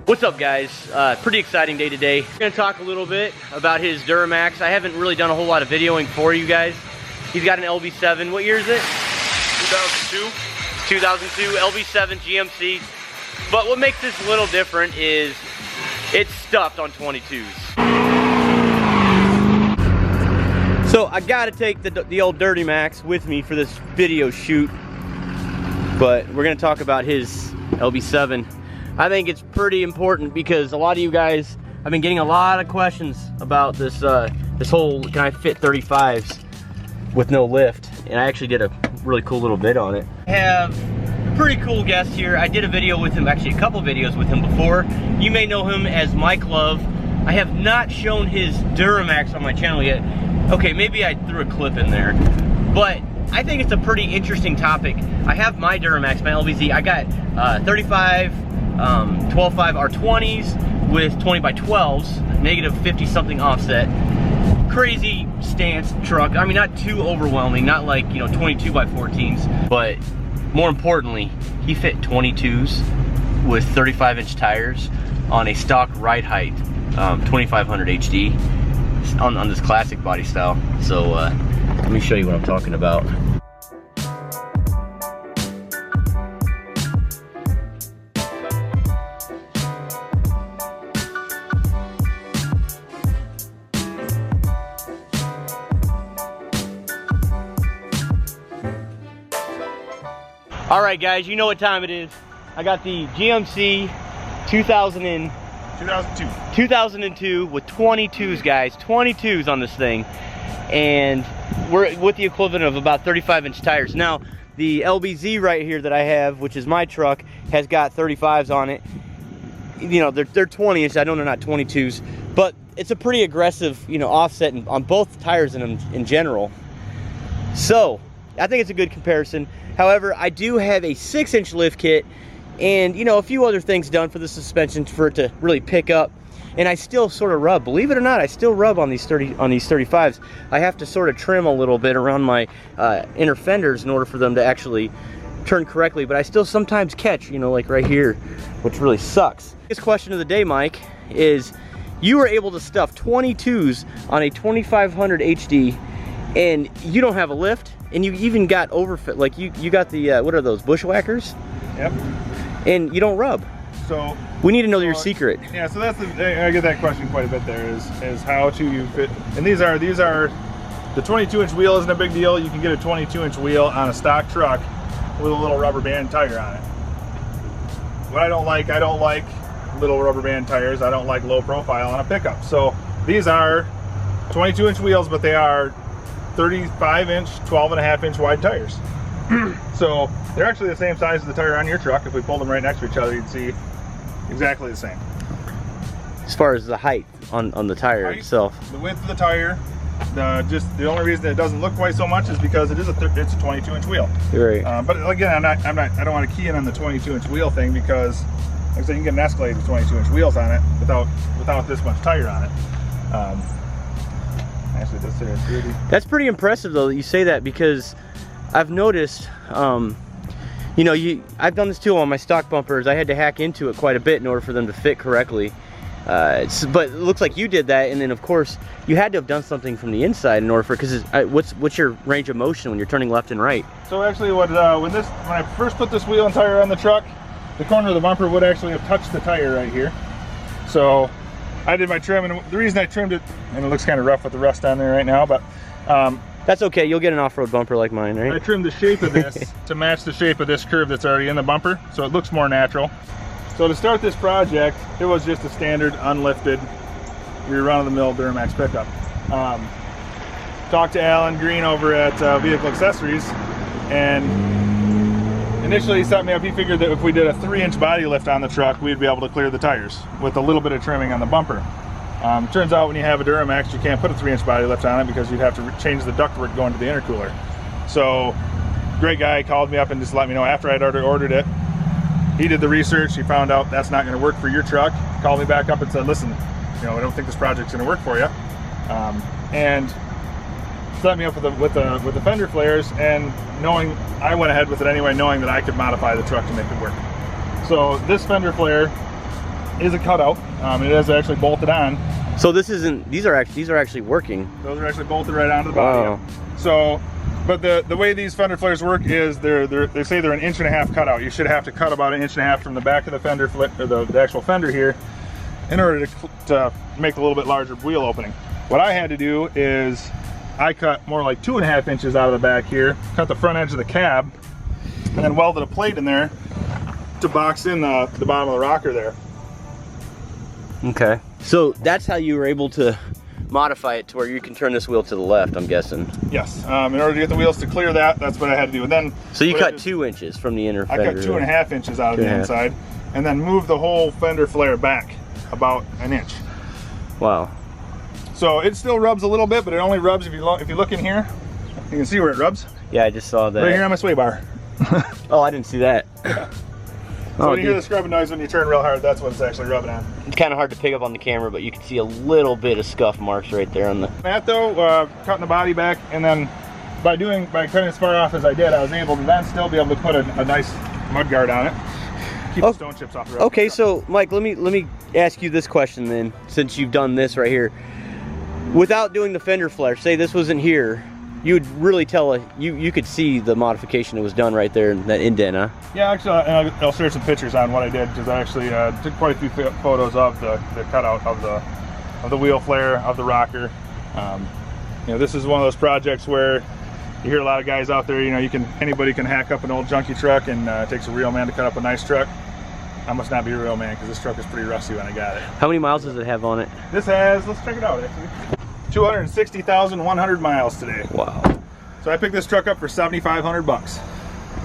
What's up, guys? Pretty exciting day today. We're gonna talk a little bit about his Duramax. I haven't really done a whole lot of videoing for you guys. He's got an LB7. What year is it? 2002. 2002 LB7 GMC. But what makes this a little different is it's stuffed on 22s. So I gotta take the old Duramax with me for this video shoot. But we're gonna talk about his LB7. I think it's pretty important because a lot of you guys, I've been getting a lot of questions about this this whole, can I fit 35s with no lift? And I actually did a really cool little vid on it. I have a pretty cool guest here. I did a video with him, actually a couple videos with him before. You may know him as Mike Love. I have not shown his Duramax on my channel yet. Okay, maybe I threw a clip in there, but I think it's a pretty interesting topic. I have my Duramax, my LBZ. I got 35 12.5 R20s with 20 by 12s, negative 50 something offset. Crazy stance truck. I mean, not too overwhelming, not like, you know, 22 by 14s, but more importantly, he fit 22s with 35-inch tires on a stock ride height 2500 HD on this classic body style. So let me show you what I'm talking about. All right, guys, you know what time it is. I got the GMC 2002 with 22s, guys, 22s on this thing, and we're with the equivalent of about 35-inch tires. Now, the LBZ right here that I have, which is my truck, has got 35s on it. You know, they're 20-inch. I know they're not 22s, but it's a pretty aggressive, you know, offset on both tires in general. So I think it's a good comparison. However, I do have a 6-inch lift kit and, you know, a few other things done for the suspension for it to really pick up. And I still sort of rub, believe it or not, I still rub on these 35s. I have to sort of trim a little bit around my inner fenders in order for them to actually turn correctly, but I still sometimes catch, you know, like right here, which really sucks. This question of the day, Mike, is you were able to stuff 22s on a 2500 HD and you don't have a lift, and you even got overfit, like you got the, what are those, bushwhackers? Yep. And you don't rub. So we need to know your secret. Yeah, so that's I get that question quite a bit there, is how to you fit, and these are, the 22-inch wheel isn't a big deal. You can get a 22-inch wheel on a stock truck with a little rubber band tire on it. What I don't like little rubber band tires. I don't like low profile on a pickup. So these are 22-inch wheels, but they are 35-inch, 12.5-inch wide tires. So they're actually the same size as the tire on your truck. If we pulled them right next to each other, you'd see exactly the same. As far as the height on the tire itself. The width of the tire, just the only reason it doesn't look quite so much is because it's a 22-inch wheel. You're right. But again, I don't want to key in on the 22-inch wheel thing because, like I said, you can get an Escalade with 22-inch wheels on it without this much tire on it. Actually, that's pretty impressive though that you say that, because I've noticed, you know, I've done this too on my stock bumpers. I had to hack into it quite a bit in order for them to fit correctly. But it looks like you did that, and then of course you had to have done something from the inside in order for, because what's your range of motion when you're turning left and right? So actually, when I first put this wheel and tire on the truck, the corner of the bumper would actually have touched the tire right here. So I did my trim, and the reason I trimmed it, and it looks kind of rough with the rust on there right now, but that's okay. You'll get an off-road bumper like mine, right? I trimmed the shape of this to match the shape of this curve that's already in the bumper, so it looks more natural. So to start this project, it was just a standard unlifted rear run-of-the-mill Duramax pickup. Talked to Alan Green over at Vehicle Accessories, and initially he set me up. He figured that if we did a 3-inch body lift on the truck, we'd be able to clear the tires with a little bit of trimming on the bumper. Turns out when you have a Duramax, you can't put a 3-inch body lift on it because you'd have to change the ductwork going to the intercooler. So, great guy called me up and just let me know after I'd already ordered it. He did the research. He found out that's not going to work for your truck. Called me back up and said, "Listen, you know, I don't think this project's going to work for you." And set me up with the fender flares, and knowing I went ahead with it anyway, knowing that I could modify the truck to make it work. So this fender flare is a cutout. It is actually bolted on. So this isn't, these are actually working. Those are actually bolted right onto the body. Wow. So, but the way these fender flares work is they say they're 1.5 inch cutout. You should have to cut about 1.5 inches from the back of the fender or the actual fender here in order to make a little bit larger wheel opening. What I had to do is I cut more like 2.5 inches out of the back here, cut the front edge of the cab, and then welded a plate in there to box in the bottom of the rocker there. Okay. So that's how you were able to modify it to where you can turn this wheel to the left, I'm guessing. Yes. In order to get the wheels to clear that, that's what I had to do. And then so you cut 2 inches from the inner fender. I cut 2.5 inches out of the inside, and then moved the whole fender flare back about 1 inch. Wow. So it still rubs a little bit, but it only rubs if you look in here. You can see where it rubs. Yeah, I just saw that. Right here on my sway bar. Oh, I didn't see that. Yeah. So when you hear the scrubbing noise when you turn real hard, that's what it's actually rubbing on. It's kind of hard to pick up on the camera, but you can see a little bit of scuff marks right there on the... That though, cutting the body back, and then by cutting as far off as I did, I was able to then still be able to put a nice mud guard on it. Keep the stone chips off the road. Okay, so Mike, let me ask you this question then, since you've done this right here. Without doing the fender flare, say this wasn't here, you would really tell you could see the modification that was done right there in that indent, huh? Yeah, actually, I'll share some pictures on what I did, because I actually took quite a few photos of the cutout of the wheel flare, of the rocker. You know, this is one of those projects where you hear a lot of guys out there. You know, anybody can hack up an old junky truck, and it takes a real man to cut up a nice truck. I must not be a real man, because this truck is pretty rusty when I got it. How many miles does it have on it? This has, let's check it out actually, 260,100 miles today. Wow. So I picked this truck up for 7,500 bucks.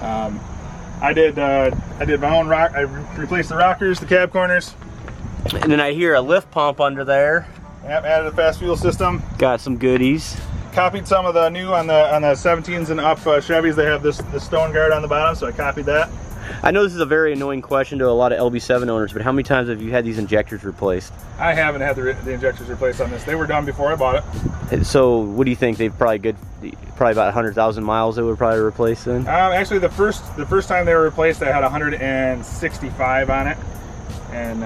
I did my own rock. I replaced the rockers, the cab corners. And then I hear a lift pump under there. Yep, added a fast fuel system. Got some goodies. Copied some of the new on the 17s and up Chevys. They have this stone guard on the bottom, so I copied that. I know this is a very annoying question to a lot of LB7 owners, but how many times have you had these injectors replaced? I haven't had the injectors replaced on this. They were done before I bought it. So what do you think? They've probably about 100,000 miles they would probably replace then? Actually, the first time they were replaced, I had 165 on it, and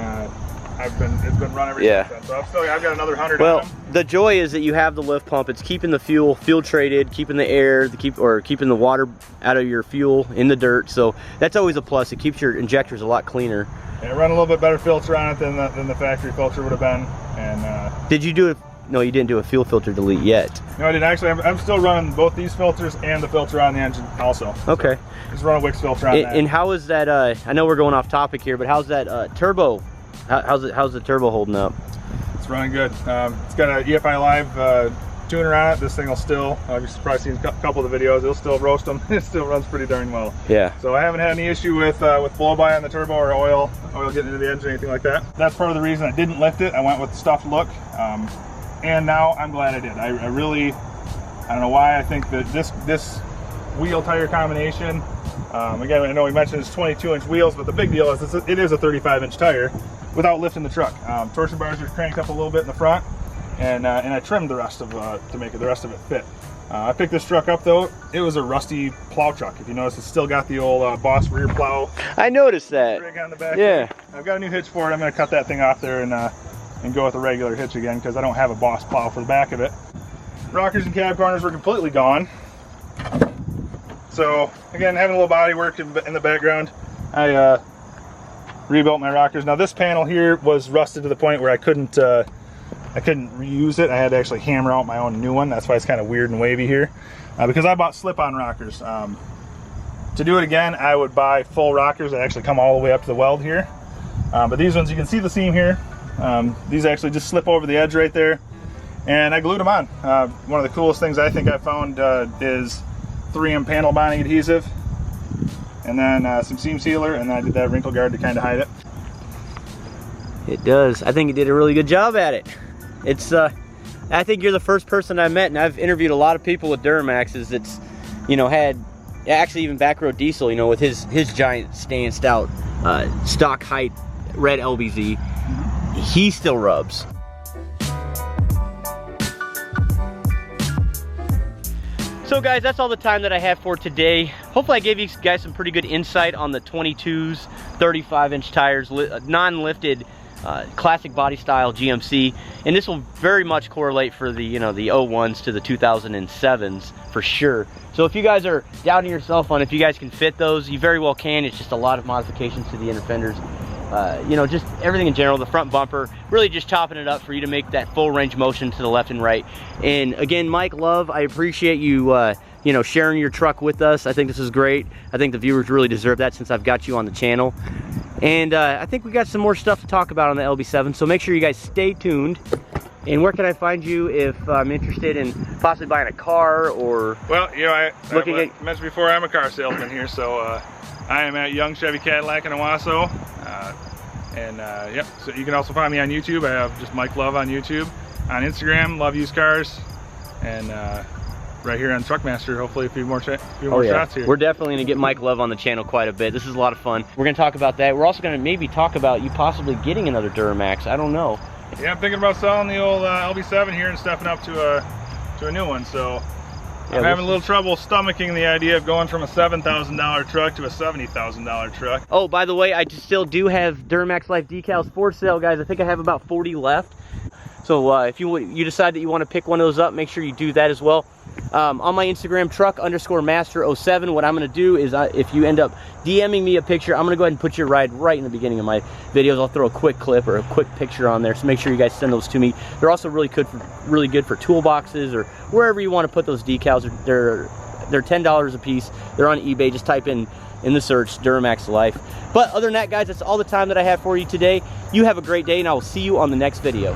it's been run every since then. So I've got another 100 on them. The joy is that you have the lift pump. It's keeping the fuel filtrated, keeping the air, keeping the water out of your fuel in the dirt. So that's always a plus. It keeps your injectors a lot cleaner. And it run a little bit better filter on it than the factory filter would have been. And did you do it? No, you didn't do a fuel filter delete yet. No, I didn't. Actually, I'm still running both these filters and the filter on the engine also. Okay. So just run a Wix filter on that. And how is that? I know we're going off topic here, but how's that turbo? How's the turbo holding up? It's running good. It's got an EFI Live tuner on it. This thing will still, you've probably seen a couple of the videos, it'll still roast them. It still runs pretty darn well. Yeah. So I haven't had any issue with blow-by on the turbo or oil getting into the engine or anything like that. That's part of the reason I didn't lift it. I went with the stuffed look. And now I'm glad I did. I don't know why. I think that this wheel tire combination, again, I know we mentioned it's 22-inch wheels, but the big deal is it is a 35-inch tire without lifting the truck. Torsion bars are cranked up a little bit in the front, and I trimmed the rest of to make the rest of it fit. I picked this truck up though. It was a rusty plow truck. If you notice, it's still got the old Boss rear plow. I noticed that. Rig on the back. Yeah. I've got a new hitch for it. I'm going to cut that thing off there and go with a regular hitch again, because I don't have a Boss plow for the back of it. Rockers and cab corners were completely gone. So again, having a little body work in the background, I rebuilt my rockers. Now this panel here was rusted to the point where I couldn't reuse it. I had to actually hammer out my own new one. That's why it's kind of weird and wavy here, because I bought slip-on rockers. To do it again, I would buy full rockers that actually come all the way up to the weld here. But these ones, you can see the seam here. These actually just slip over the edge right there, and I glued them on. One of the coolest things I think I found is 3M panel bonding adhesive, and then some seam sealer, and then I did that wrinkle guard to kind of hide it. It does. I think you did a really good job at it. It's I think you're the first person I met, and I've interviewed a lot of people with Duramaxes that's, you know, had actually even Backroaddiesel, you know, with his giant stanced out stock height red LBZ. He still rubs. So guys, that's all the time that I have for today. Hopefully I gave you guys some pretty good insight on the 22s, 35-inch tires, non-lifted classic body style GMC, and this will very much correlate for the, you know, the 01s to the 2007s for sure. So if you guys are doubting yourself on if you guys can fit those, you very well can. It's just a lot of modifications to the inner fenders. You know, just everything in general, the front bumper, really just chopping it up for you to make that full range motion to the left and right. And again, Mike Love, I appreciate you, you know, sharing your truck with us. I think this is great. I think the viewers really deserve that since I've got you on the channel. And I think we got some more stuff to talk about on the LB7, so make sure you guys stay tuned. And where can I find you if I'm interested in possibly buying a car or... Well, you know, I mentioned before, I'm a car salesman here, so I am at Young Chevy Cadillac in Owasso. Yep, so you can also find me on YouTube. I have just Mike Love on YouTube. On Instagram, Love Used Cars. And right here on Truckmaster, hopefully a few more shots here. We're definitely going to get Mike Love on the channel quite a bit. This is a lot of fun. We're going to talk about that. We're also going to maybe talk about you possibly getting another Duramax. I don't know. Yeah, I'm thinking about selling the old LB7 here and stepping up to a new one. So yeah, I'm having a little trouble stomaching the idea of going from a $7,000 truck to a $70,000 truck. Oh, by the way, I still do have Duramax Life decals for sale, guys. I think I have about 40 left. So if you decide that you want to pick one of those up, make sure you do that as well. On my Instagram, truck_master07, what I'm going to do is if you end up DMing me a picture, I'm going to go ahead and put your ride right in the beginning of my videos. I'll throw a quick clip or a quick picture on there, so make sure you guys send those to me. They're also really good for toolboxes or wherever you want to put those decals. They're $10 a piece. They're on eBay. Just type in the search Duramax Life. But other than that, guys, that's all the time that I have for you today. You have a great day, and I will see you on the next video.